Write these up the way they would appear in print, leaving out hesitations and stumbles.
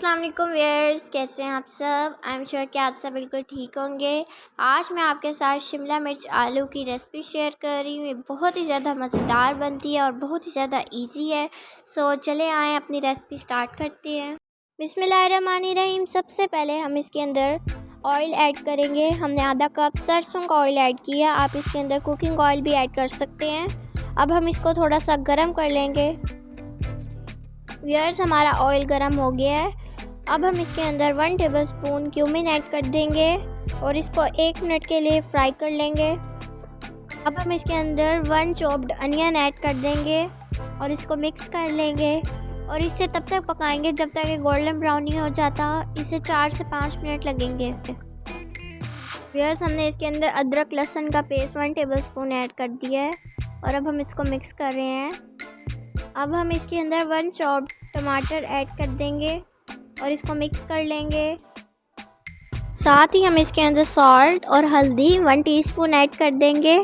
अस्सलाम वालेकुम व्यूअर्स, कैसे हैं आप सब। आई एम श्योर कि आप सब बिल्कुल ठीक होंगे। आज मैं आपके साथ शिमला मिर्च आलू की रेसिपी शेयर कर रही हूँ। ये बहुत ही ज़्यादा मज़ेदार बनती है और बहुत ही ज़्यादा इजी है। सो चले आएँ अपनी रेसिपी स्टार्ट करते हैं। बिस्मिल्लाहिर्रहमानिर्रहीम। सबसे पहले हम इसके अंदर ऑयल ऐड करेंगे। हमने आधा कप सरसों का ऑयल ऐड किया। आप इसके अंदर कुकिंग ऑयल भी ऐड कर सकते हैं। अब हम इसको थोड़ा सा गर्म कर लेंगे। व्यूअर्स, हमारा ऑयल गर्म हो गया है। अब हम इसके अंदर 1 टेबलस्पून क्यूमिन ऐड कर देंगे और इसको 1 मिनट के लिए फ्राई कर लेंगे। अब हम इसके अंदर 1 चॉप्ड अनियन ऐड कर देंगे और इसको मिक्स कर लेंगे और इसे तब तक पकाएंगे जब तक ये गोल्डन ब्राउन नहीं हो जाता। इसे 4 से 5 मिनट लगेंगे। व्यूअर्स, हमने इसके अंदर अदरक लहसुन का पेस्ट 1 टेबलस्पून ऐड कर दिया है और अब हम इसको मिक्स कर रहे हैं। अब हम इसके अंदर 1 चॉप्ड टमाटर ऐड कर देंगे और इसको मिक्स कर लेंगे। साथ ही हम इसके अंदर सॉल्ट और हल्दी 1 टीस्पून ऐड कर देंगे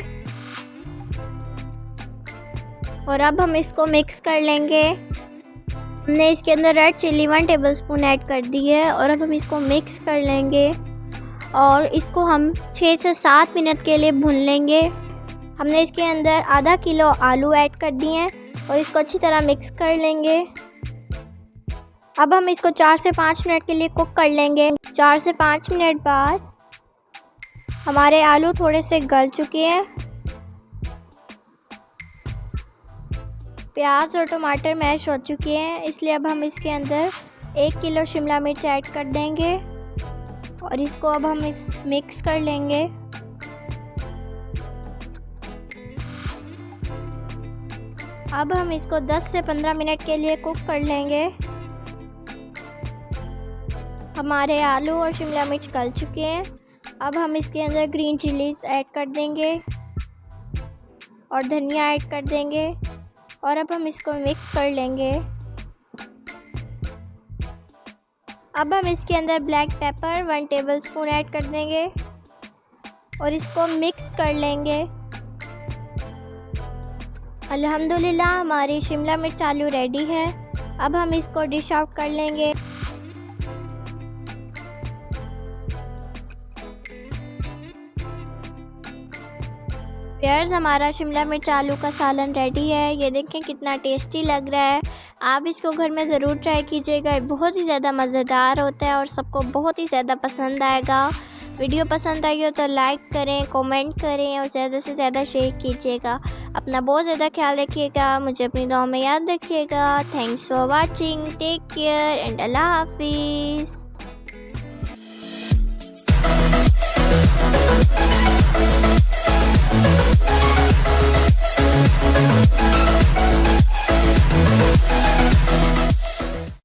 और अब हम इसको मिक्स कर लेंगे। हमने इसके अंदर रेड चिल्ली 1 टेबलस्पून ऐड कर दी है और अब हम इसको मिक्स कर लेंगे और इसको हम 6 से 7 मिनट के लिए भून लेंगे। हमने इसके अंदर आधा किलो आलू ऐड कर दिए हैं और इसको अच्छी तरह मिक्स कर लेंगे। अब हम इसको 4 से 5 मिनट के लिए कुक कर लेंगे। 4 से 5 मिनट बाद हमारे आलू थोड़े से गल चुके हैं। प्याज और टमाटर मैश हो चुके हैं, इसलिए अब हम इसके अंदर 1 किलो शिमला मिर्च ऐड कर देंगे और इसको अब हम मिक्स कर लेंगे। अब हम इसको 10 से 15 मिनट के लिए कुक कर लेंगे। हमारे आलू और शिमला मिर्च गल चुके हैं। अब हम इसके अंदर ग्रीन चिलीज ऐड कर देंगे और धनिया ऐड कर देंगे और अब हम इसको मिक्स कर लेंगे। अब हम इसके अंदर ब्लैक पेपर 1 टेबलस्पून ऐड कर देंगे और इसको मिक्स कर लेंगे। अल्हम्दुलिल्लाह, हमारी शिमला मिर्च आलू रेडी है। अब हम इसको डिश आउट कर लेंगे। व्यूअर्स, हमारा शिमला मिर्च आलू का सालन रेडी है। ये देखें कितना टेस्टी लग रहा है। आप इसको घर में ज़रूर ट्राई कीजिएगा। बहुत ही ज़्यादा मज़ेदार होता है और सबको बहुत ही ज़्यादा पसंद आएगा। वीडियो पसंद आई हो तो लाइक करें, कमेंट करें और ज़्यादा से ज़्यादा शेयर कीजिएगा। अपना बहुत ज़्यादा ख्याल रखिएगा। मुझे अपनी दुआ में याद रखिएगा। Thanks for watching. Take care and अल्लाह हाफिज़।